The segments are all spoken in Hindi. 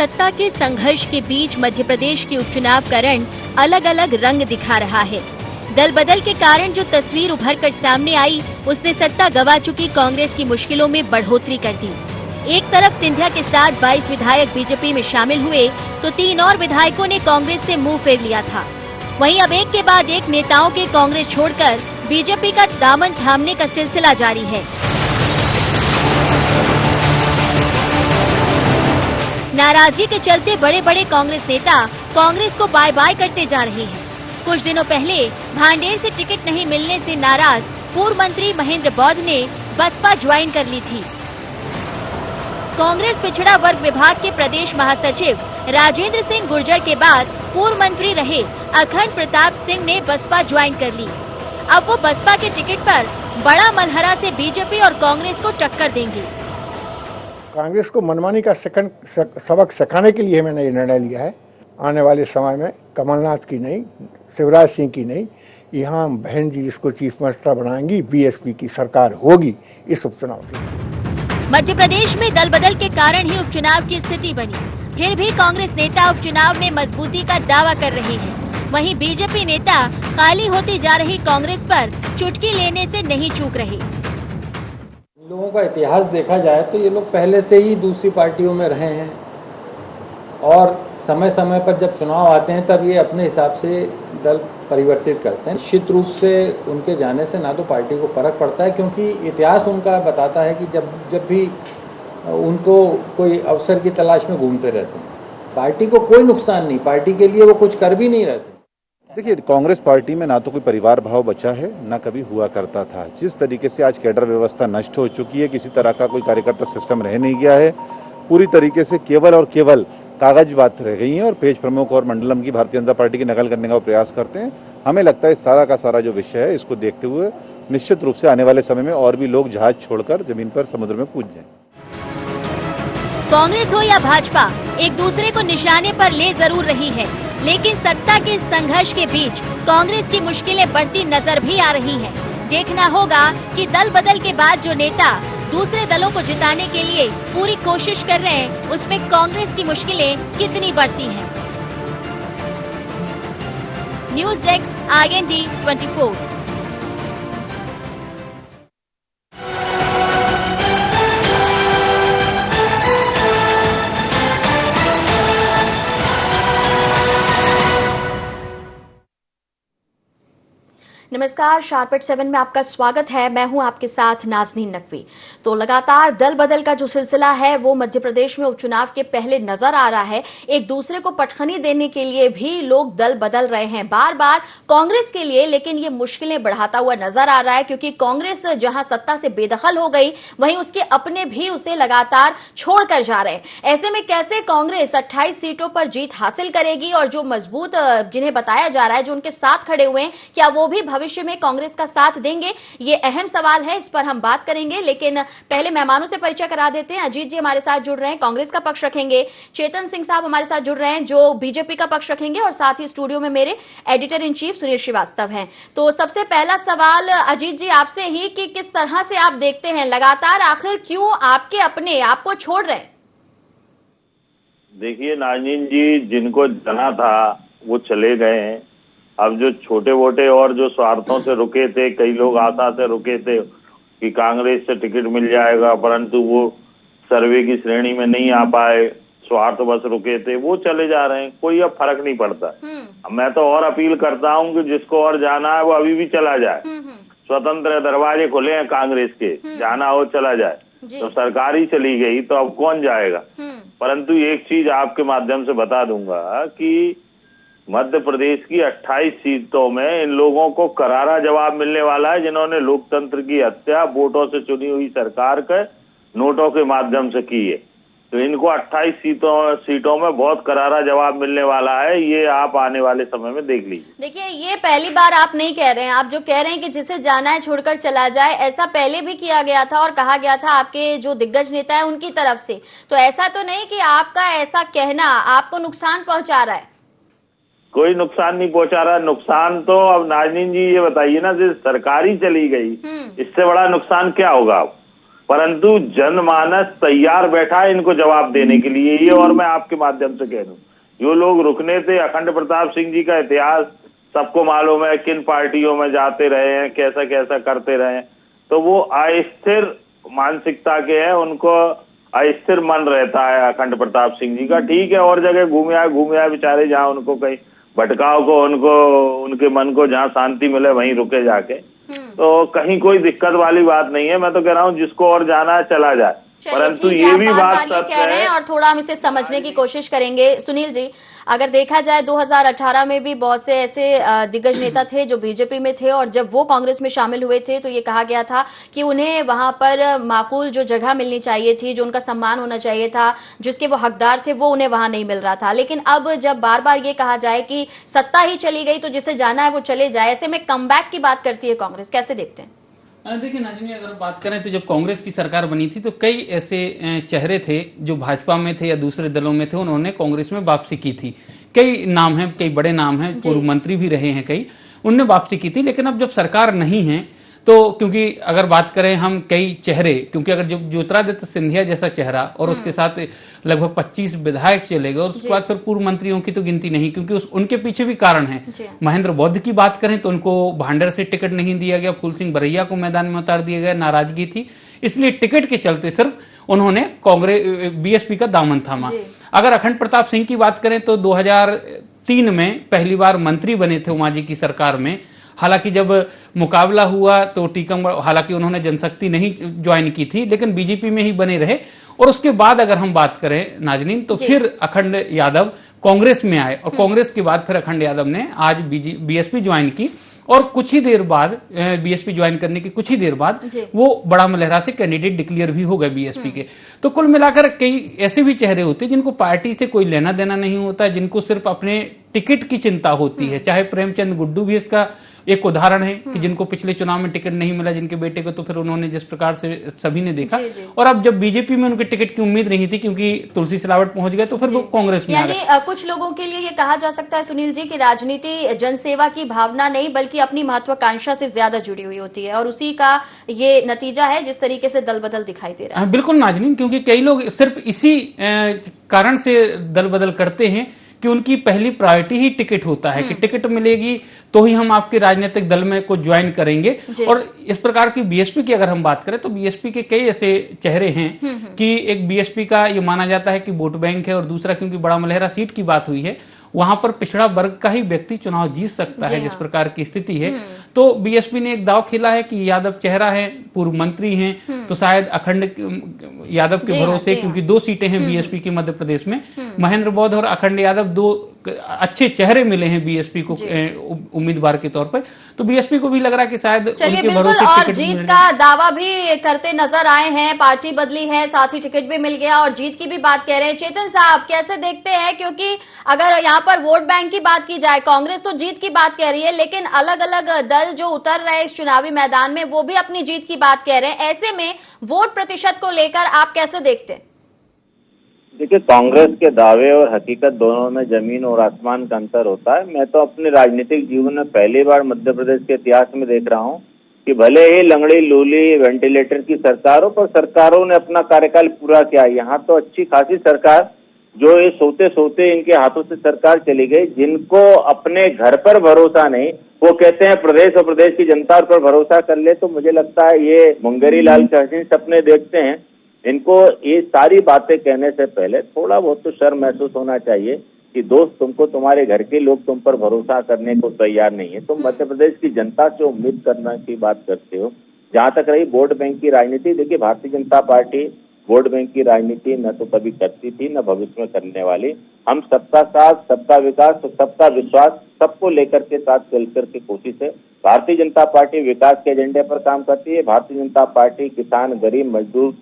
सत्ता के संघर्ष के बीच मध्य प्रदेश के उपचुनाव का रण अलग अलग रंग दिखा रहा है। दल बदल के कारण जो तस्वीर उभर कर सामने आई, उसने सत्ता गंवा चुकी कांग्रेस की मुश्किलों में बढ़ोतरी कर दी। एक तरफ सिंधिया के साथ 22 विधायक बीजेपी में शामिल हुए, तो 3 और विधायकों ने कांग्रेस से मुंह फेर लिया था। वहीं अब एक के बाद एक नेताओं के कांग्रेस छोड़कर बीजेपी का दामन थामने का सिलसिला जारी है। नाराजगी के चलते बड़े बड़े कांग्रेस नेता कांग्रेस को बाय बाय करते जा रहे हैं। कुछ दिनों पहले भांडेर से टिकट नहीं मिलने से नाराज पूर्व मंत्री महेंद्र बौद्ध ने बसपा ज्वाइन कर ली थी। कांग्रेस पिछड़ा वर्ग विभाग के प्रदेश महासचिव राजेंद्र सिंह गुर्जर के बाद पूर्व मंत्री रहे अखंड प्रताप सिंह ने बसपा ज्वाइन कर ली। अब वो बसपा के टिकट पर बड़ा मलहरा से बीजेपी और कांग्रेस को टक्कर देंगे। कांग्रेस को मनमानी का सबक सिखाने के लिए मैंने ये निर्णय लिया है। आने वाले समय में कमलनाथ की नहीं, शिवराज सिंह की नहीं, यहाँ बहन जी जिसको चीफ मिनिस्टर बनाएंगी, बीएसपी की सरकार होगी इस उपचुनाव की। मध्य प्रदेश में दल बदल के कारण ही उपचुनाव की स्थिति बनी। फिर भी कांग्रेस नेता उपचुनाव में मजबूती का दावा कर रहे हैं। वहीं बीजेपी नेता खाली होती जा रही कांग्रेस पर चुटकी लेने से नहीं चूक रहे। लोगों का इतिहास देखा जाए तो ये लोग पहले से ही दूसरी पार्टियों में रहे हैं और समय समय पर जब चुनाव आते हैं तब ये अपने हिसाब से दल परिवर्तित करते हैं। निश्चित रूप से उनके जाने से ना तो पार्टी को फर्क पड़ता है, क्योंकि इतिहास उनका बताता है कि जब भी उनको कोई अवसर की तलाश में घूमते रहते हैं। पार्टी को कोई नुकसान नहीं, पार्टी के लिए वो कुछ कर भी नहीं रहते। देखिए, कांग्रेस पार्टी में ना तो कोई परिवार भाव बचा है, ना कभी हुआ करता था। जिस तरीके से आज कैडर व्यवस्था नष्ट हो चुकी है, किसी तरह का कोई कार्यकर्ता सिस्टम रह नहीं गया है। पूरी तरीके से केवल और केवल कागज बात रह गई है और पेज प्रमुख और मंडलम की भारतीय जनता पार्टी की नकल करने का प्रयास करते हैं। हमें लगता है सारा का सारा जो विषय है, इसको देखते हुए निश्चित रूप से आने वाले समय में और भी लोग जहाज छोड़कर जमीन पर समुद्र में कूद जाएं। कांग्रेस हो या भाजपा, एक दूसरे को निशाने पर ले जरूर रही है, लेकिन सत्ता के संघर्ष के बीच कांग्रेस की मुश्किलें बढ़ती नजर भी आ रही हैं। देखना होगा कि दल बदल के बाद जो नेता दूसरे दलों को जिताने के लिए पूरी कोशिश कर रहे हैं, उसमें कांग्रेस की मुश्किलें कितनी बढ़ती हैं। News desk IND 24। नमस्कार, शार्प एट 7 में आपका स्वागत है। मैं हूं आपके साथ नाज़नीन नकवी। तो लगातार दल बदल का जो सिलसिला है वो मध्य प्रदेश में उपचुनाव के पहले नजर आ रहा है। एक दूसरे को पटखनी देने के लिए भी लोग दल बदल रहे हैं बार बार कांग्रेस के लिए, लेकिन ये मुश्किलें बढ़ाता हुआ नजर आ रहा है, क्योंकि कांग्रेस जहां सत्ता से बेदखल हो गई, वहीं उसके अपने भी उसे लगातार छोड़कर जा रहे हैं। ऐसे में कैसे कांग्रेस 28 सीटों पर जीत हासिल करेगी और जो मजबूत जिन्हें बताया जा रहा है, जो उनके साथ खड़े हुए हैं, क्या वो भी भविष्य में कांग्रेस का साथ देंगे? ये अहम सवाल है, इस पर हम बात करेंगे। लेकिन पहले मेहमानों से परिचय करा देते हैं। अजीत जी हमारे साथ जुड़ रहे हैं, कांग्रेस का पक्ष रखेंगे। चेतन सिंह साहब हमारे साथ जुड़ रहे हैं, जो बीजेपी का पक्ष रखेंगे। और साथ ही स्टूडियो में मेरे editor in chief Sunil Srivastava हैं। तो सबसे पहला सवाल अजीत जी आपसे ही कि किस तरह से आप देखते हैं लगातार आखिर क्यों आपके अपने आपको छोड़ रहे हैं? देखिए नाज़नीन जी, जिनको जाना था वो चले गए हैं। अब जो छोटे मोटे और जो स्वार्थों से रुके थे, कई लोग आशा से रुके थे कि कांग्रेस से टिकट मिल जाएगा, परंतु वो सर्वे की श्रेणी में नहीं आ पाए, स्वार्थ बस रुके थे, वो चले जा रहे हैं। कोई अब फर्क नहीं पड़ता। मैं तो और अपील करता हूँ कि जिसको और जाना है वो अभी भी चला जाए। स्वतंत्र दरवाजे खुले हैं कांग्रेस के, जाना हो चला जाए। तो सरकार ही चली गई तो अब कौन जाएगा। परंतु एक चीज आपके माध्यम से बता दूंगा कि मध्य प्रदेश की 28 सीटों में इन लोगों को करारा जवाब मिलने वाला है, जिन्होंने लोकतंत्र की हत्या वोटों से चुनी हुई सरकार के नोटों के माध्यम से की है। तो इनको 28 सीटों में बहुत करारा जवाब मिलने वाला है। ये आप आने वाले समय में देख लीजिए। देखिए, ये पहली बार आप नहीं कह रहे हैं। आप जो कह रहे हैं कि जिसे जाना है छोड़कर चला जाए, ऐसा पहले भी किया गया था और कहा गया था आपके जो दिग्गज नेता है उनकी तरफ से। तो ऐसा तो नहीं कि आपका ऐसा कहना आपको नुकसान पहुंचा रहा है? कोई नुकसान नहीं पहुंचा रहा। नुकसान तो अब नाज़नीन जी ये बताइए ना, जैसे सरकार ही चली गई, इससे बड़ा नुकसान क्या होगा? परंतु जनमानस तैयार बैठा है इनको जवाब देने के लिए। ये और मैं आपके माध्यम से कह दूं, जो लोग रुकने थे, अखंड प्रताप सिंह जी का इतिहास सबको मालूम है, किन पार्टियों में जाते रहे हैं, कैसा कैसा करते रहे हैं, तो वो अस्थिर मानसिकता के हैं, उनको अस्थिर मन रहता है अखंड प्रताप सिंह जी का। ठीक है, और जगह घूमे आए बेचारे, जहां उनको कहीं भटकाव को, उनको उनके मन को जहां शांति मिले वहीं रुके जाके, तो कहीं कोई दिक्कत वाली बात नहीं है। मैं तो कह रहा हूँ जिसको और जाना है चला जाए, परंतु ये भी बात सत्य कह रहे हैं और थोड़ा हम इसे समझने की कोशिश करेंगे। सुनील जी, अगर देखा जाए 2018 में भी बहुत से ऐसे दिग्गज नेता थे जो बीजेपी में थे, और जब वो कांग्रेस में शामिल हुए थे तो ये कहा गया था कि उन्हें वहां पर माकूल जो जगह मिलनी चाहिए थी, जो उनका सम्मान होना चाहिए था, जिसके वो हकदार थे, वो उन्हें वहां नहीं मिल रहा था। लेकिन अब जब बार बार ये कहा जाए कि सत्ता ही चली गई तो जिसे जाना है वो चले जाए, ऐसे में कमबैक की बात करती है कांग्रेस, कैसे देखते हैं? देखिए नाज़नीन, अगर बात करें तो जब कांग्रेस की सरकार बनी थी तो कई ऐसे चेहरे थे जो भाजपा में थे या दूसरे दलों में थे, उन्होंने कांग्रेस में वापसी की थी। कई नाम हैं, कई बड़े नाम हैं, पूर्व मंत्री भी रहे हैं कई, उनने वापसी की थी। लेकिन अब जब सरकार नहीं है तो, क्योंकि अगर बात करें हम कई चेहरे, क्योंकि अगर जब ज्योतिरादित्य सिंधिया जैसा चेहरा और उसके साथ लगभग 25 विधायक चले गए, और उसके बाद फिर पूर्व मंत्रियों की तो गिनती नहीं, क्योंकि उनके पीछे भी कारण है। महेंद्र बौद्ध की बात करें तो उनको भांडर से टिकट नहीं दिया गया, फूल सिंह बरैया को मैदान में उतार दिया गया, नाराजगी थी, इसलिए टिकट के चलते सिर्फ उन्होंने कांग्रेस बीएसपी का दामन थामा। अगर अखंड प्रताप सिंह की बात करें तो 2003 में पहली बार मंत्री बने थे उमाजी की सरकार में। हालांकि जब मुकाबला हुआ तो टीकमगढ़, हालांकि उन्होंने जनशक्ति नहीं ज्वाइन की थी, लेकिन बीजेपी में ही बने रहे। और उसके बाद अगर हम बात करें नाज़नीन, तो फिर अखंड यादव कांग्रेस में आए, और कांग्रेस के बाद फिर अखंड यादव ने आज बीएसपी ज्वाइन की, और कुछ ही देर बाद बीएसपी ज्वाइन करने के कुछ ही देर बाद वो बड़ा मलहरा से कैंडिडेट डिक्लेयर भी हो गए बीएसपी के। तो कुल मिलाकर कई ऐसे भी चेहरे होते हैं जिनको पार्टी से कोई लेना देना नहीं होता, जिनको सिर्फ अपने टिकट की चिंता होती है। चाहे प्रेमचंद गुड्डू भी इसका एक उदाहरण है कि जिनको पिछले चुनाव में टिकट नहीं मिला जिनके बेटे को, तो फिर उन्होंने जिस प्रकार से सभी ने देखा, और अब जब बीजेपी में उनके टिकट की उम्मीद नहीं थी क्योंकि तुलसी सिलावट पहुंच गए, तो फिर वो कांग्रेस में यानी कुछ लोगों के लिए ये कहा जा सकता है सुनील जी कि राजनीति जनसेवा की भावना नहीं बल्कि अपनी महत्वाकांक्षा से ज्यादा जुड़ी हुई होती है, और उसी का ये नतीजा है जिस तरीके से दल बदल दिखाई दे रहा है। बिल्कुल नाज़नीन, क्योंकि कई लोग सिर्फ इसी कारण से दल बदल करते हैं कि उनकी पहली प्रायोरिटी ही टिकट होता है कि टिकट मिलेगी तो ही हम आपके राजनीतिक दल में को ज्वाइन करेंगे। और इस प्रकार की बीएसपी की अगर हम बात करें तो बीएसपी के कई ऐसे चेहरे हैं कि एक बीएसपी का ये माना जाता है कि वोट बैंक है, और दूसरा क्योंकि बड़ा मलहरा सीट की बात हुई है, वहां पर पिछड़ा वर्ग का ही व्यक्ति चुनाव जीत सकता है, जिस प्रकार की स्थिति है। तो बीएसपी ने एक दाव खेला है कि यादव चेहरा है, पूर्व मंत्री हैं, तो शायद अखंड यादव के भरोसे, क्योंकि 2 सीटें हैं बीएसपी की मध्य प्रदेश में, महेंद्र बौद्ध और अखंड यादव 2 अच्छे चेहरे मिले हैं बीएसपी को उम्मीदवार के तौर पर, तो बीएसपी को भी लग रहा है कि शायद उनके भरोसे और जीत का दावा भी करते नजर आए हैं। पार्टी बदली है, साथ ही टिकट भी मिल गया और जीत की भी बात कह रहे हैं। चेतन साहब कैसे देखते हैं, क्योंकि अगर यहाँ पर वोट बैंक की बात की जाए, कांग्रेस तो जीत की बात कह रही है, लेकिन अलग अलग दल जो उतर रहे हैं इस चुनावी मैदान में वो भी अपनी जीत की बात कह रहे हैं। ऐसे में वोट प्रतिशत को लेकर आप कैसे देखते हैं? देखिए, कांग्रेस के दावे और हकीकत दोनों में जमीन और आसमान का अंतर होता है। मैं तो अपने राजनीतिक जीवन में पहली बार मध्य प्रदेश के इतिहास में देख रहा हूं कि भले ही लंगड़ी लूली वेंटिलेटर की सरकार हो, पर सरकारों ने अपना कार्यकाल पूरा किया। यहाँ तो अच्छी खासी सरकार, जो ये सोते सोते इनके हाथों से सरकार चली गई, जिनको अपने घर पर भरोसा नहीं, वो कहते हैं प्रदेश और प्रदेश की जनता पर भरोसा कर ले, तो मुझे लगता है ये मुंगेरी लाल के हसीन सपने देखते हैं। इनको ये सारी बातें कहने से पहले थोड़ा बहुत तो शर्म महसूस होना चाहिए कि दोस्त, तुमको तुम्हारे घर के लोग तुम पर भरोसा करने को तैयार नहीं है, तुम मध्य प्रदेश की जनता से उम्मीद करने की बात करते हो। जहां तक रही वोट बैंक की राजनीति, देखिए Bharatiya Janata party vote bank की राजनीति न तो कभी करती थी न भविष्य में करने वाली। हम सबका साथ, सबका विकास और सबका विश्वास, सबको लेकर के साथ चलकर के कोशिश है। भारतीय जनता पार्टी विकास के एजेंडे पर काम करती है। भारतीय जनता पार्टी किसान, गरीब, मजदूर,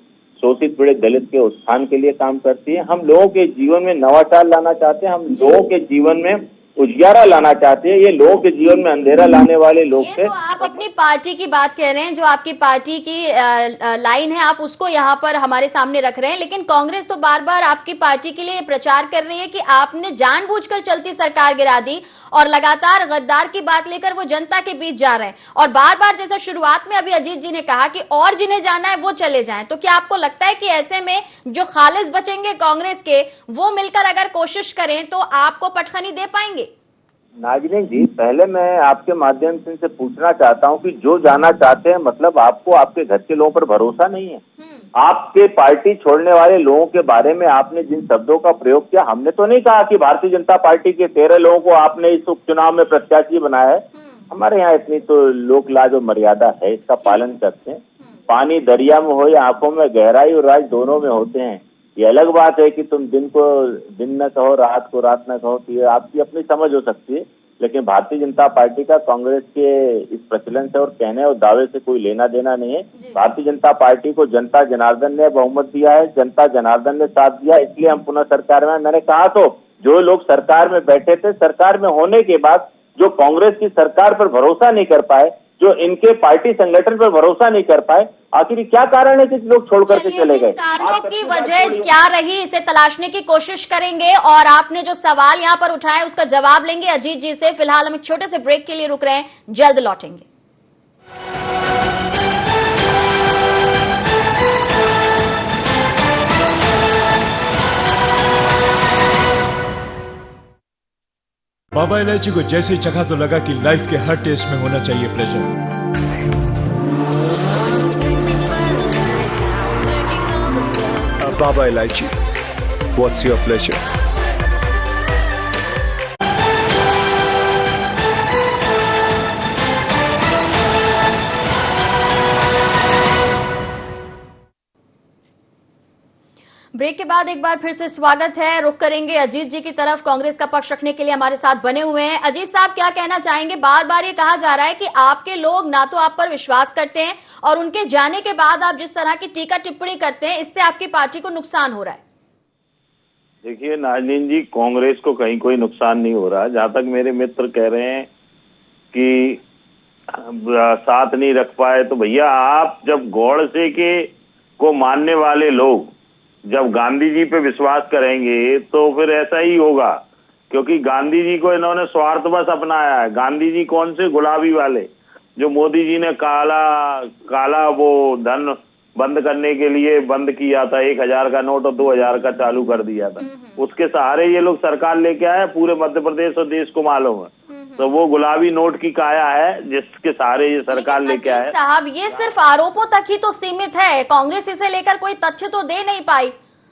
शोषित पीड़ित दलित के उत्थान के लिए काम करती है। हम लोगों के जीवन में नवाचार लाना चाहते हैं, हम लोगों के जीवन में उजियारा लाना चाहते हैं। ये लोगों के जीवन में अंधेरा लाने वाले लोग थे। तो आप अपनी पार्टी की बात कह रहे हैं, जो आपकी पार्टी की लाइन है आप उसको यहाँ पर हमारे सामने रख रहे हैं, लेकिन कांग्रेस तो बार बार आपकी पार्टी के लिए प्रचार कर रही है कि आपने जानबूझकर चलती सरकार गिरा दी और लगातार गद्दार की बात लेकर वो जनता के बीच जा रहे हैं और बार बार जैसा शुरुआत में अभी अजीत जी ने कहा कि और जिन्हें जाना है वो चले जाएं, तो क्या आपको लगता है कि ऐसे में जो खालिज बचेंगे कांग्रेस के वो मिलकर अगर कोशिश करें तो आपको पटखनी दे पाएंगे? नाज़रीन जी, पहले मैं आपके माध्यम से इनसे पूछना चाहता हूं कि जो जाना चाहते हैं, मतलब आपको आपके घर के लोगों पर भरोसा नहीं है? आपके पार्टी छोड़ने वाले लोगों के बारे में आपने जिन शब्दों का प्रयोग किया, हमने तो नहीं कहा कि भारतीय जनता पार्टी के 13 लोगों को आपने इस उपचुनाव में प्रत्याशी बनाया है। हमारे यहाँ इतनी तो लोक लाज और मर्यादा है, इसका पालन करते हैं। पानी दरिया में हो या आंखों में गहराई और राज दोनों में होते हैं। ये अलग बात है कि तुम दिन को दिन न कहो, रात को रात न कहो, तो ये आपकी अपनी समझ हो सकती है, लेकिन भारतीय जनता पार्टी का कांग्रेस के इस प्रचलन से और कहने और दावे से कोई लेना देना नहीं है। भारतीय जनता पार्टी को जनता जनार्दन ने बहुमत दिया है, जनता जनार्दन ने साथ दिया, इसलिए हम पुनः सरकार में। मैंने कहा तो जो लोग सरकार में बैठे थे, सरकार में होने के बाद जो कांग्रेस की सरकार पर भरोसा नहीं कर पाए, जो इनके पार्टी संगठन पर भरोसा नहीं कर पाए, आखिर क्या कारण है कि लोग छोड़ करके चले गए? कारणों की वजह क्या रही, इसे तलाशने की कोशिश करेंगे और आपने जो सवाल यहाँ पर उठाए उसका जवाब लेंगे अजीत जी से। फिलहाल हम एक छोटे से ब्रेक के लिए रुक रहे हैं, जल्द लौटेंगे। बाबा इलायची को जैसे चखा तो लगा कि लाइफ के हर टेस्ट में होना चाहिए प्लेजर। बाबा इलायची, व्हाट्स योर प्लेजर? ब्रेक के बाद एक बार फिर से स्वागत है। रुख करेंगे अजीत जी की तरफ, कांग्रेस का पक्ष रखने के लिए हमारे साथ बने हुए हैं। अजीत साहब, क्या कहना चाहेंगे? बार बार ये कहा जा रहा है कि आपके लोग ना तो आप पर विश्वास करते हैं और उनके जाने के बाद आप जिस तरह की टीका टिप्पणी करते हैं, इससे आपकी पार्टी को नुकसान हो रहा है। देखिए नाज़रीन जी, कांग्रेस को कहीं कोई नुकसान नहीं हो रहा। जहां तक मेरे मित्र कह रहे हैं कि साथ नहीं रख पाए, तो भैया आप जब गौड़से के को मानने वाले लोग जब गांधी जी पे विश्वास करेंगे तो फिर ऐसा ही होगा, क्योंकि गांधी जी को इन्होंने स्वार्थ बस अपनाया है। गांधी जी कौन से? गुलाबी वाले, जो मोदी जी ने काला वो धन बंद करने के लिए बंद किया था, 1000 का नोट और 2000 का चालू कर दिया था, उसके सहारे ये लोग सरकार लेके आए, पूरे मध्य प्रदेश और देश को मालूम है। तो वो गुलाबी नोट की काया है जिसके सहारे ये सरकार लेके आए। साहब, ये सिर्फ आरोपों तक ही तो सीमित है, कांग्रेस इसे लेकर कोई तथ्य तो दे नहीं पाई।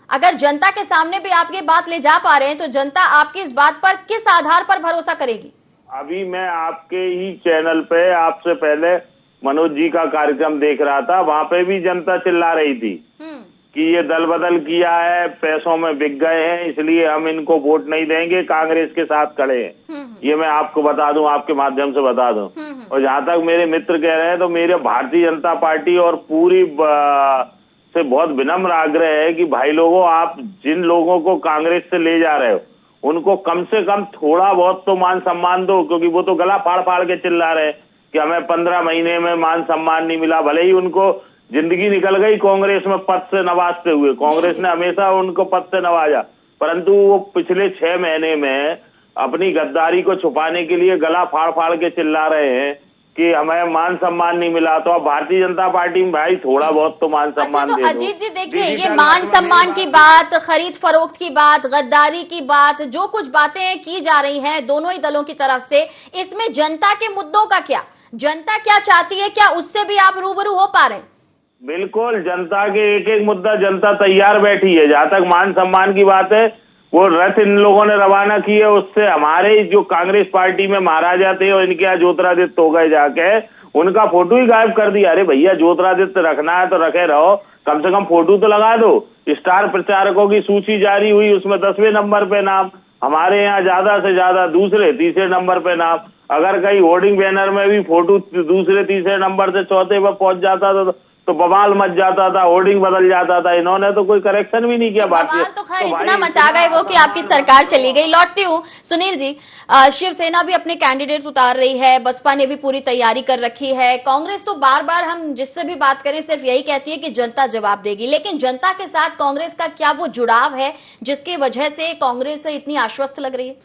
अगर जनता के सामने भी आप ये बात ले जा पा रहे हैं तो जनता आपकी इस बात पर किस आधार पर भरोसा करेगी? अभी मैं आपके ही चैनल पे आपसे पहले मनोज जी का कार्यक्रम देख रहा था, वहां पे भी जनता चिल्ला रही थी कि ये दल बदल किया है, पैसों में बिक गए हैं, इसलिए हम इनको वोट नहीं देंगे, कांग्रेस के साथ खड़े हैं। ये मैं आपको बता दूं, आपके माध्यम से बता दूं। और जहां तक मेरे मित्र कह रहे हैं, तो मेरे भारतीय जनता पार्टी और पूरी से बहुत विनम्र आग्रह है कि भाई लोगों, आप जिन लोगों को कांग्रेस से ले जा रहे हो उनको कम से कम थोड़ा बहुत तो मान सम्मान दो, क्योंकि वो तो गला फाड़ फाड़ के चिल्ला रहे कि हमें 15 महीने में मान सम्मान नहीं मिला। भले ही उनको जिंदगी निकल गई कांग्रेस में पद से नवाजते हुए, कांग्रेस ने हमेशा उनको पद से नवाजा, परंतु वो पिछले 6 महीने में अपनी गद्दारी को छुपाने के लिए गला फाड़ फाड़ के चिल्ला रहे हैं कि हमें मान सम्मान नहीं मिला। तो अब भारतीय जनता पार्टी में भाई थोड़ा बहुत तो मान सम्मान दे दो। अजीत जी देखिए, ये मान सम्मान की बात, खरीद फरोख्त की बात, गद्दारी की बात, जो कुछ बातें की जा रही हैं दोनों ही दलों की तरफ से, इसमें जनता के मुद्दों का क्या? जनता क्या चाहती है, क्या उससे भी आप रूबरू हो पा रहे हैं? बिल्कुल, जनता के एक एक मुद्दा जनता तैयार बैठी है। जहां तक मान सम्मान की बात है, वो रथ इन लोगों ने रवाना की है, उससे हमारे जो कांग्रेस पार्टी में महाराजा थे और इनके यहाँ ज्योतिरादित्य हो गए जाके, उनका फोटो ही गायब कर दिया। अरे भैया, ज्योतिरादित्य रखना है तो रखे रहो, कम से कम फोटो तो लगा दो। स्टार प्रचारकों की सूची जारी हुई, उसमें 10वें नंबर पे नाम, हमारे यहाँ ज्यादा से ज्यादा दूसरे तीसरे नंबर पे नाम। अगर कहीं होर्डिंग बैनर में भी फोटो दूसरे तीसरे नंबर से चौथे पर पहुंच जाता तो बवाल मच जाता था, होर्डिंग बदल जाता था। इन्होंने तो कोई करेक्शन भी नहीं किया। बवाल तो खैर इतना मचा गए वो कि आपकी सरकार चली गई। लौटती हूँ सुनील जी, शिवसेना भी अपने कैंडिडेट उतार रही है, बसपा ने भी पूरी तैयारी कर रखी है, कांग्रेस तो बार बार हम जिससे भी बात करें सिर्फ यही कहती है कि जनता जवाब देगी। लेकिन जनता के साथ कांग्रेस का क्या वो जुड़ाव है जिसकी वजह से कांग्रेस इतनी आश्वस्त लग रही है?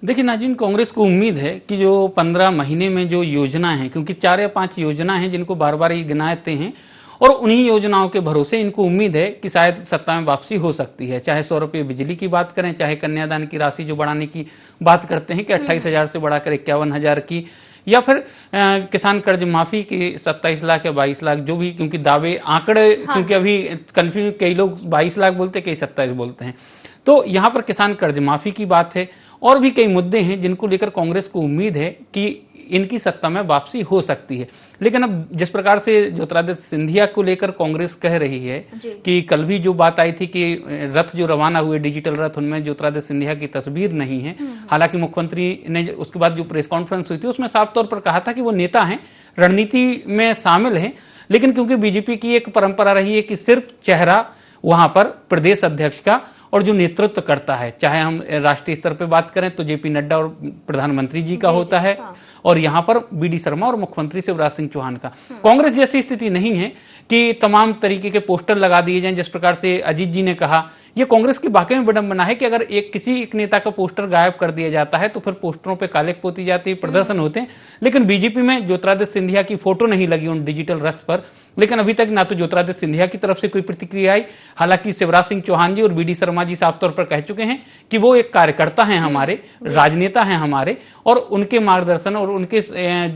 देखिए नाज़रीन, कांग्रेस को उम्मीद है कि जो 15 महीने में जो योजना है, क्योंकि 4 या 5 योजना हैं जिनको बार बार ये गिनाते हैं, और उन्हीं योजनाओं के भरोसे इनको उम्मीद है कि शायद सत्ता में वापसी हो सकती है। चाहे 100 रुपये बिजली की बात करें, चाहे कन्यादान की राशि जो बढ़ाने की बात करते हैं कि 28,000 से बढ़ाकर 51,000 की, या फिर किसान कर्ज माफी के 27 लाख या 22 लाख, जो भी, क्योंकि दावे आंकड़े क्योंकि अभी कंफ्यूज, कई लोग 22 लाख बोलते हैं, कई 27 बोलते हैं। तो यहां पर किसान कर्ज माफी की बात है, और भी कई मुद्दे हैं जिनको लेकर कांग्रेस को उम्मीद है कि इनकी सत्ता में वापसी हो सकती है। लेकिन अब जिस प्रकार से ज्योतिरादित्य सिंधिया को लेकर कांग्रेस कह रही है कि कल भी जो बात आई थी कि रथ जो रवाना हुए, डिजिटल रथ, उनमें ज्योतिरादित्य सिंधिया की तस्वीर नहीं है। हालांकि मुख्यमंत्री ने उसके बाद जो प्रेस कॉन्फ्रेंस हुई थी उसमें साफ तौर पर कहा था कि वो नेता हैं, रणनीति में शामिल हैं, लेकिन क्योंकि बीजेपी की एक परंपरा रही है कि सिर्फ चेहरा वहां पर प्रदेश अध्यक्ष का और जो नेतृत्व करता है, चाहे हम राष्ट्रीय स्तर पे बात करें तो जेपी नड्डा और प्रधानमंत्री जी का होता है, और यहाँ पर बीडी शर्मा और मुख्यमंत्री शिवराज सिंह चौहान का। कांग्रेस जैसी स्थिति नहीं है कि तमाम तरीके के पोस्टर लगा दिए जाएं, जिस प्रकार से अजीत जी ने कहा। ये कांग्रेस की वाकई में विडंबना है कि अगर किसी एक नेता का पोस्टर गायब कर दिया जाता है तो फिर पोस्टरों पे कालिक पोती जाती है, प्रदर्शन होते हैं। लेकिन बीजेपी में ज्योतिरादित्य सिंधिया की फोटो नहीं लगी उन डिजिटल रथ पर, लेकिन अभी तक ना तो ज्योतिरादित्य सिंधिया की तरफ से कोई प्रतिक्रिया आई। हालांकि शिवराज सिंह चौहान जी और बीडी शर्मा जी साफ तौर पर कह चुके हैं कि वो एक कार्यकर्ता हैं हमारे, राजनेता हैं हमारे, और उनके मार्गदर्शन और उनके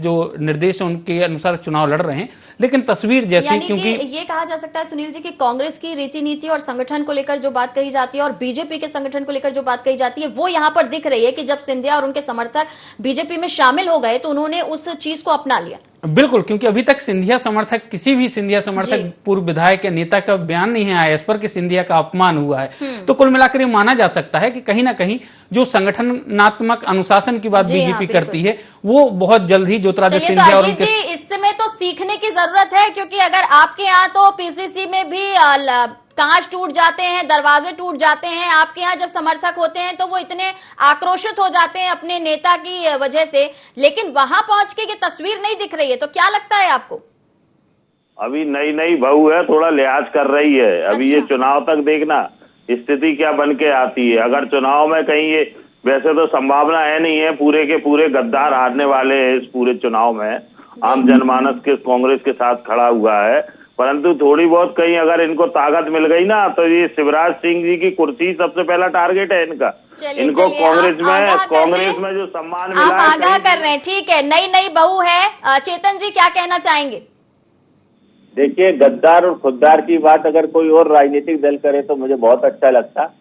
जो निर्देश उनके अनुसार चुनाव लड़ रहे हैं। लेकिन तस्वीर जैसी, क्योंकि ये कहा जा सकता है सुनील जी कि कांग्रेस की रीति नीति और संगठन को लेकर जो बात कही जाती है और बीजेपी के संगठन को लेकर जो बात कही जाती है, वो यहाँ पर दिख रही है कि जब सिंधिया और उनके समर्थक बीजेपी में शामिल हो गए तो उन्होंने उस चीज को अपना लिया। बिल्कुल, क्योंकि अभी तक सिंधिया समर्थक, किसी भी सिंधिया समर्थक, पूर्व विधायक या नेता का बयान नहीं है आया इस पर कि सिंधिया का अपमान हुआ है। तो कुल मिलाकर ये माना जा सकता है कि कहीं ना कहीं जो संगठनात्मक अनुशासन की बात बीजेपी करती है, वो बहुत जल्द ही ज्योतिरादित्य सिंधिया और उनके इसमें तो सीखने की जरूरत है, क्योंकि अगर आपके यहाँ तो पीसीसी में भी कांच टूट जाते हैं, दरवाजे टूट जाते हैं, आपके यहाँ जब समर्थक होते हैं तो वो इतने आक्रोशित हो जाते हैं अपने नेता की वजह से, लेकिन वहां पहुंच के ये तस्वीर नहीं दिख रही है। तो क्या लगता है आपको? अभी नई नई बहू है, थोड़ा लिहाज कर रही है। अभी ये चुनाव तक देखना स्थिति क्या बन के आती है। अगर चुनाव में कहीं ये, वैसे तो संभावना है नहीं है, पूरे के पूरे गद्दार हारने वाले हैं इस पूरे चुनाव में, आम जनमानस के कांग्रेस के साथ खड़ा हुआ है, परंतु थोड़ी बहुत कहीं अगर इनको ताकत मिल गई ना तो ये शिवराज सिंह जी की कुर्सी सबसे पहला टारगेट है इनका। इनको कांग्रेस में जो सम्मान मिला है, आप आगाह कर रहे हैं, ठीक है, नई नई बहू है। चेतन जी क्या कहना चाहेंगे? देखिए, गद्दार और खुददार की बात अगर कोई और राजनीतिक दल करे तो मुझे बहुत अच्छा लगता।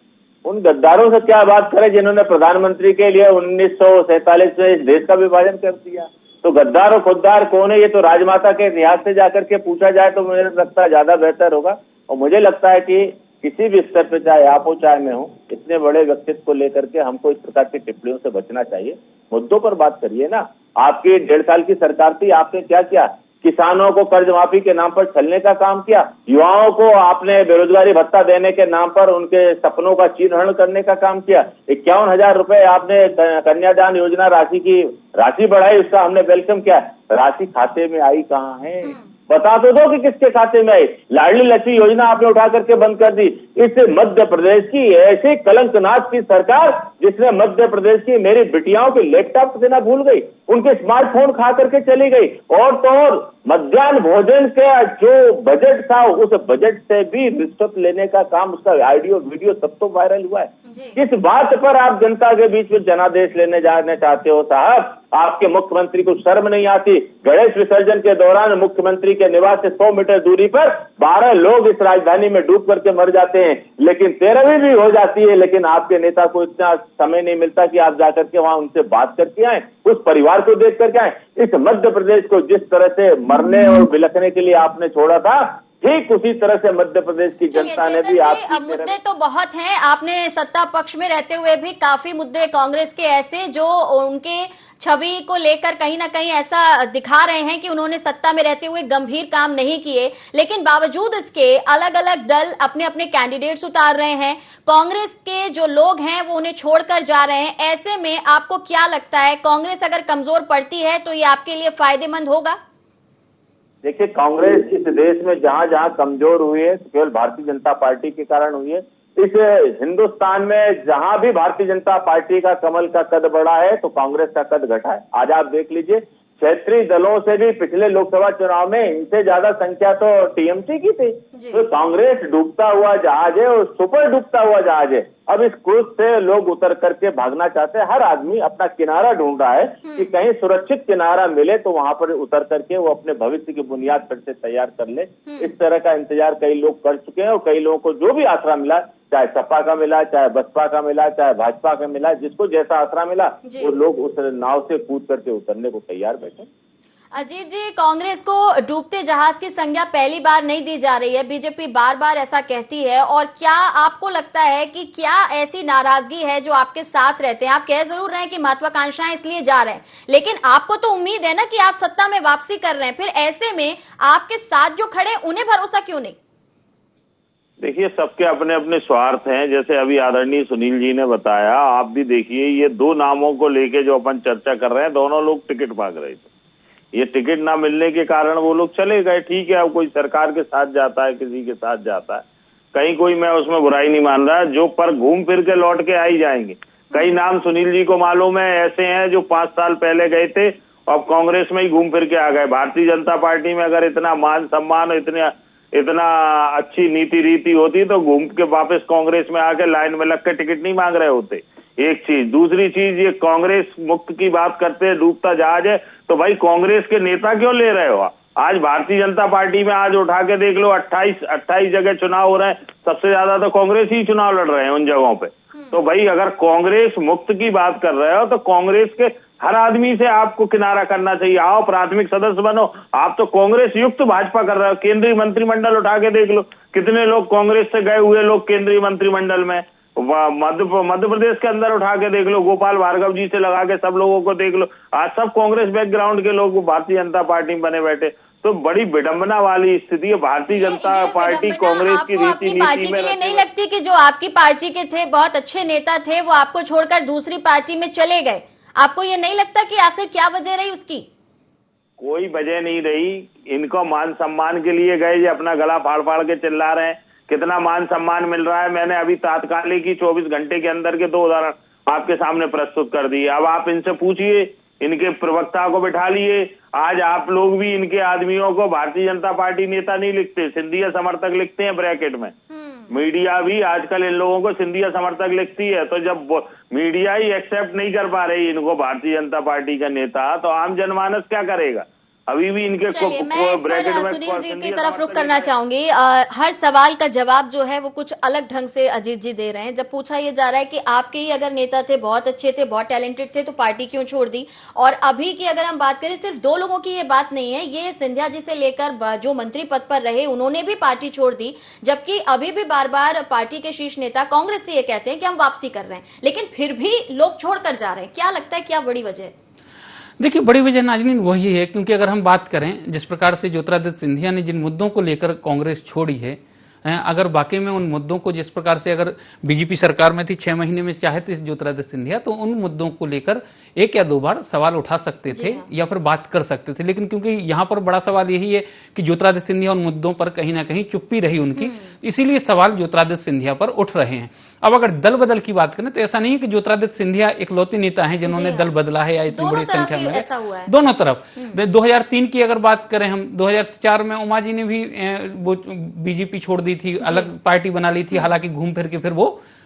उन गद्दारों से क्या बात करें जिन्होंने प्रधानमंत्री के लिए 1947 में इस देश का विभाजन कर दिया। तो गद्दार और खुददार कौन है, ये तो राजमाता के इतिहास से जाकर के पूछा जाए तो मुझे लगता है ज्यादा बेहतर होगा। और मुझे लगता है कि किसी भी स्तर पे, चाहे आप हो चाहे मैं हूँ, इतने बड़े व्यक्तित्व को लेकर के हमको इस प्रकार की टिप्पणियों से बचना चाहिए। मुद्दों पर बात करिए ना। आपकी 1.5 साल की सरकार थी, आपने क्या किया? किसानों को कर्ज माफी के नाम पर छलने का काम किया, युवाओं को आपने बेरोजगारी भत्ता देने के नाम पर उनके सपनों का चीरहरण करने का काम किया। 51,000 रुपए आपने कन्यादान योजना राशि की राशि बढ़ाई, उसका हमने वेलकम किया। राशि खाते में आई कहाँ है? बता तो दो कि किसके खाते में आई। लाडली लक्ष्मी योजना आपने उठा करके बंद कर दी। इस मध्य प्रदेश की ऐसी कलंकनाथ की सरकार जिसने मध्य प्रदेश की मेरी बिटियाओं के लैपटॉप देना भूल गई, उनके स्मार्टफोन खा करके चली गई, और तो और मध्याह्न भोजन का जो बजट था उस बजट से भी रिश्वत लेने का काम, उसका ऑडियो वीडियो सब तो वायरल हुआ है। किस बात पर आप जनता के बीच में जनादेश लेने जाने चाहते हो साहब? आपके मुख्यमंत्री को शर्म नहीं आती? गणेश विसर्जन के दौरान मुख्यमंत्री के निवास से 100 मीटर दूरी पर 12 लोग इस राजधानी में डूब करके मर जाते हैं, लेकिन 13वीं भी हो जाती है, लेकिन आपके नेता को इतना समय नहीं मिलता कि आप जाकर के वहां उनसे बात करके आए, उस परिवार को देख करके आए। इस मध्य प्रदेश को जिस तरह से मरने और बिलखने के लिए आपने छोड़ा था, ठीक उसी तरह से मध्य प्रदेश की जनता ने भी आपकी मुद्दे तो बहुत हैं। आपने सत्ता पक्ष में रहते हुए भी काफी मुद्दे कांग्रेस के ऐसे जो उनके छवि को लेकर कहीं ना कहीं ऐसा दिखा रहे हैं कि उन्होंने सत्ता में रहते हुए गंभीर काम नहीं किए, लेकिन बावजूद इसके अलग अलग दल अपने अपने कैंडिडेट्स उतार रहे हैं। कांग्रेस के जो लोग हैं वो उन्हें छोड़कर जा रहे हैं। ऐसे में आपको क्या लगता है, कांग्रेस अगर कमजोर पड़ती है तो ये आपके लिए फायदेमंद होगा? देखिए, कांग्रेस इस देश में जहां जहां कमजोर हुई है केवल भारतीय जनता पार्टी के कारण हुई है। इस हिंदुस्तान में जहां भी भारतीय जनता पार्टी का कमल का कद बढ़ा है तो कांग्रेस का कद घटा है। आज आप देख लीजिए, क्षेत्रीय दलों से भी पिछले लोकसभा चुनाव में इनसे ज्यादा संख्या तो टीएमसी की थी। तो कांग्रेस डूबता हुआ जहाज है और सुपर डूबता हुआ जहाज है। अब इस क्रूज से लोग उतर करके भागना चाहते हैं। हर आदमी अपना किनारा ढूंढ रहा है कि कहीं सुरक्षित किनारा मिले तो वहां पर उतर करके वो अपने भविष्य की बुनियाद फिर से तैयार कर ले। इस तरह का इंतजार कई लोग कर चुके हैं और कई लोगों को जो भी आसरा मिला, चाहे सपा का मिला, चाहे बसपा का मिला, चाहे भाजपा का मिला, जिसको जैसा आसरा मिला वो लोग उस नाव से कूद करके उतरने को तैयार बैठे। अजीत जी, कांग्रेस को डूबते जहाज की संज्ञा पहली बार नहीं दी जा रही है, बीजेपी बार बार ऐसा कहती है। और क्या आपको लगता है कि क्या ऐसी नाराजगी है जो आपके साथ रहते हैं? आप कह जरूर रहे हैं कि महत्वाकांक्षाएं इसलिए जा रहे हैं, लेकिन आपको तो उम्मीद है ना कि आप सत्ता में वापसी कर रहे हैं, फिर ऐसे में आपके साथ जो खड़े उन्हें भरोसा क्यों नहीं? देखिए, सबके अपने अपने स्वार्थ हैं। जैसे अभी आदरणीय सुनील जी ने बताया, आप भी देखिए, ये दो नामों को लेके जो अपन चर्चा कर रहे हैं, दोनों लोग टिकट मांग रहे थे। ये टिकट ना मिलने के कारण वो लोग चले गए। ठीक है, अब कोई सरकार के साथ जाता है, किसी के साथ जाता है, कहीं कोई मैं उसमें बुराई नहीं मान रहा, जो पर घूम फिर के लौट के आ ही जाएंगे। कई नाम सुनील जी को मालूम है ऐसे हैं जो 5 साल पहले गए थे अब कांग्रेस में ही घूम फिर के आ गए। भारतीय जनता पार्टी में अगर इतना मान सम्मान, इतना अच्छी नीति रीति होती तो घूम के वापस कांग्रेस में आके लाइन में लग के टिकट नहीं मांग रहे होते। एक चीज। दूसरी चीज, ये कांग्रेस मुक्त की बात करते हैं, डूबता जहाज है, तो भाई कांग्रेस के नेता क्यों ले रहे हो? आज भारतीय जनता पार्टी में आज उठा के देख लो, 28 जगह चुनाव हो रहे हैं, सबसे ज्यादा तो कांग्रेस ही चुनाव लड़ रहे हैं उन जगहों पे। तो भाई अगर कांग्रेस मुक्त की बात कर रहे हो तो कांग्रेस के हर आदमी से आपको किनारा करना चाहिए। आओ, प्राथमिक सदस्य बनो। आप तो कांग्रेस युक्त भाजपा कर रहे हो। केंद्रीय मंत्रिमंडल उठा के देख लो, कितने लोग कांग्रेस से गए हुए लोग केंद्रीय मंत्रिमंडल में। मध्य प्रदेश के अंदर उठा के देख लो, गोपाल भार्गव जी से लगा के सब लोगों को देख लो, आज सब कांग्रेस बैकग्राउंड के लोग भारतीय जनता पार्टी में बने बैठे। तो बड़ी विडंबना वाली स्थिति है। भारतीय जनता पार्टी कांग्रेस की रीति नीति में नहीं लगती कि जो आपकी पार्टी के थे, बहुत अच्छे नेता थे, वो आपको छोड़कर दूसरी पार्टी में चले गए? आपको ये नहीं लगता कि आखिर क्या वजह रही उसकी? कोई वजह नहीं रही। इनको मान सम्मान के लिए गए, ये अपना गला फाड़ फाड़ के चिल्ला रहे हैं। कितना मान सम्मान मिल रहा है? मैंने अभी तात्कालिक ही 24 घंटे के अंदर के 2 उदाहरण आपके सामने प्रस्तुत कर दिए। अब आप इनसे पूछिए, इनके प्रवक्ता को बिठा लिए। आज आप लोग भी इनके आदमियों को भारतीय जनता पार्टी नेता नहीं लिखते, सिंधिया समर्थक लिखते हैं ब्रैकेट में। मीडिया भी आजकल इन लोगों को सिंधिया समर्थक लिखती है। तो जब मीडिया ही एक्सेप्ट नहीं कर पा रही इनको भारतीय जनता पार्टी का नेता, तो आम जनमानस क्या करेगा? अभी भी इनके ब्रैकेट में सुनील जी की तरफ रुख करना चाहूंगी। हर सवाल का जवाब जो है वो कुछ अलग ढंग से अजीत जी दे रहे हैं। जब पूछा ये जा रहा है कि आपके ही अगर नेता थे, बहुत अच्छे थे, बहुत टैलेंटेड थे, तो पार्टी क्यों छोड़ दी? और अभी की अगर हम बात करें, सिर्फ 2 लोगों की ये बात नहीं है, ये सिंधिया जी से लेकर जो मंत्री पद पर रहे उन्होंने भी पार्टी छोड़ दी। जबकि अभी भी बार बार पार्टी के शीर्ष नेता कांग्रेस से ये कहते हैं कि हम वापसी कर रहे हैं, लेकिन फिर भी लोग छोड़कर जा रहे हैं। क्या लगता है, क्या बड़ी वजह है? देखिए, बड़ी वजह नाज़रीन वही है, क्योंकि अगर हम बात करें जिस प्रकार से ज्योतिरादित्य सिंधिया ने जिन मुद्दों को लेकर कांग्रेस छोड़ी है, अगर वाकई में उन मुद्दों को जिस प्रकार से अगर बीजेपी सरकार में थी 6 महीने में चाहते ज्योतिरादित्य सिंधिया, तो उन मुद्दों को लेकर 1 या 2 बार सवाल उठा सकते थे या फिर बात कर सकते थे। लेकिन क्योंकि यहाँ पर बड़ा सवाल यही है कि ज्योतिरादित्य सिंधिया उन मुद्दों पर कहीं ना कहीं चुप्पी रही उनकी, इसीलिए सवाल ज्योतिरादित्य सिंधिया पर उठ रहे हैं। अब अगर दल बदल की बात करें तो ऐसा नहीं है कि ज्योतिरादित्य सिंधिया इकलौते नेता हैं जिन्होंने दल बदला है या इतनी बड़ी संख्या में। दोनों तरफ 2003 की अगर बात करें हम, 2004 में उमा जी ने भी बीजेपी छोड़ दी थी, अलग पार्टी बना ली थी, हालांकि घूम फिर के फिर वो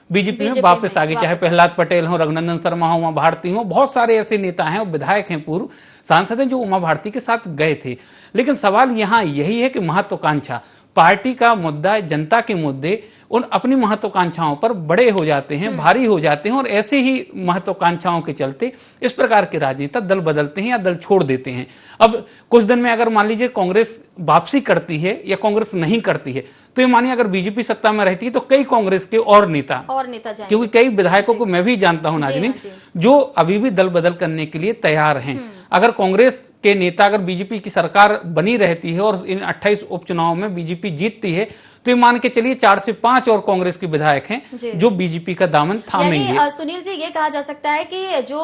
बीजेपी में वापस आ गई। चाहे प्रहलाद पटेल हो, रघुनंदन शर्मा हो, उमा भारती हो, बहुत सारे ऐसे नेता हैं और विधायक हैं, पूर्व सांसद हैं जो उमा भारती के साथ गए थे। लेकिन सवाल यहाँ यही है कि महत्वाकांक्षा, पार्टी का मुद्दा, जनता के मुद्दे उन अपनी महत्वाकांक्षाओं पर बड़े हो जाते हैं, भारी हो जाते हैं, और ऐसे ही महत्वाकांक्षाओं के चलते इस प्रकार के राजनेता दल बदलते हैं या दल छोड़ देते हैं। अब कुछ दिन में अगर मान लीजिए कांग्रेस वापसी करती है या कांग्रेस नहीं करती है, तो ये मानिए अगर बीजेपी सत्ता में रहती है तो कई कांग्रेस के और नेता क्योंकि कई विधायकों को मैं भी जानता हूं नाज़रीन, जो अभी भी दल बदल करने के लिए तैयार हैं। अगर कांग्रेस के नेता, अगर बीजेपी की सरकार बनी रहती है और इन 28 उपचुनाव में बीजेपी जीतती है, तो ये मान के चलिए 4 से 5 5 और कांग्रेस के विधायक हैं जो बीजेपी का दामन थामेंगे। सुनील जी, ये कहा जा सकता है कि जो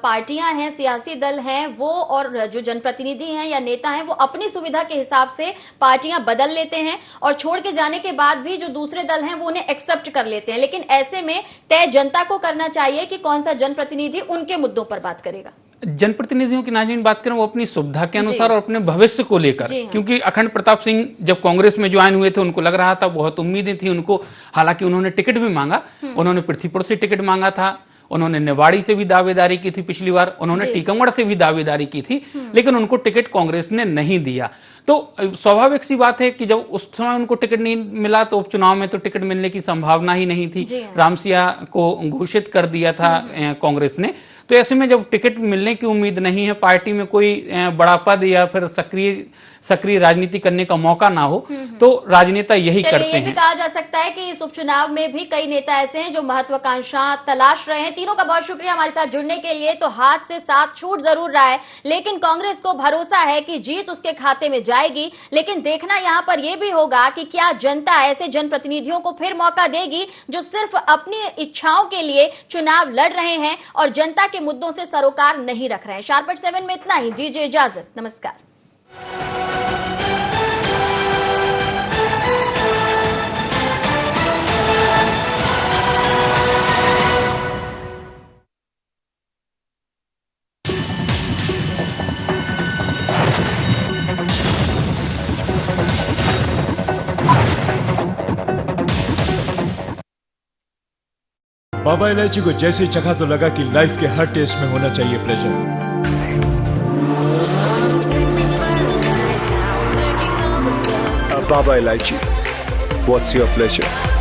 पार्टियां हैं, सियासी दल हैं, वो और जो जनप्रतिनिधि हैं या नेता हैं, वो अपनी सुविधा के हिसाब से पार्टियां बदल लेते हैं और छोड़ के जाने के बाद भी जो दूसरे दल हैं वो उन्हें एक्सेप्ट कर लेते हैं। लेकिन ऐसे में तय जनता को करना चाहिए कि कौन सा जनप्रतिनिधि उनके मुद्दों पर बात करेगा। जनप्रतिनिधियों की नाज़रीन बात करें, वो अपनी सुविधा के अनुसार और अपने भविष्य को लेकर, क्योंकि अखंड प्रताप सिंह जब कांग्रेस में ज्वाइन हुए थे उनको लग रहा था, बहुत उम्मीदें थी उनको, हालांकि उन्होंने टिकट भी मांगा, उन्होंने पृथ्वीपुर से टिकट मांगा था, उन्होंने निवाड़ी से भी दावेदारी की थी पिछली बार, उन्होंने टीकमगढ़ से भी दावेदारी की थी, लेकिन उनको टिकट कांग्रेस ने नहीं दिया। तो स्वाभाविक सी बात है कि जब उस समय उनको टिकट नहीं मिला तो उपचुनाव में तो टिकट मिलने की संभावना ही नहीं थी। रामसिया को घोषित कर दिया था कांग्रेस ने। तो ऐसे में जब टिकट मिलने की उम्मीद नहीं है, पार्टी में कोई बड़ा पद या फिर सक्रिय राजनीति करने का मौका ना हो, तो राजनेता यही करते हैं। ये भी कहा जा सकता है कि इस उपचुनाव में भी कई नेता ऐसे हैं जो महत्वाकांक्षा तलाश रहे हैं। तीनों का बहुत शुक्रिया हमारे साथ जुड़ने के लिए। तो हाथ से साथ छूट जरूर रहा है, लेकिन कांग्रेस को भरोसा है कि जीत उसके खाते में जाएगी। लेकिन देखना यहाँ पर यह भी होगा कि क्या जनता ऐसे जनप्रतिनिधियों को फिर मौका देगी जो सिर्फ अपनी इच्छाओं के लिए चुनाव लड़ रहे हैं और जनता के मुद्दों से सरोकार नहीं रख रहे हैं। शार्प 7 में इतना ही। दीजिए इजाजत, नमस्कार। बाबा इलायची को जैसे ही चखा तो लगा कि लाइफ के हर टेस्ट में होना चाहिए प्लेजर। बाबा इलायची, व्हाट्स योर प्लेजर?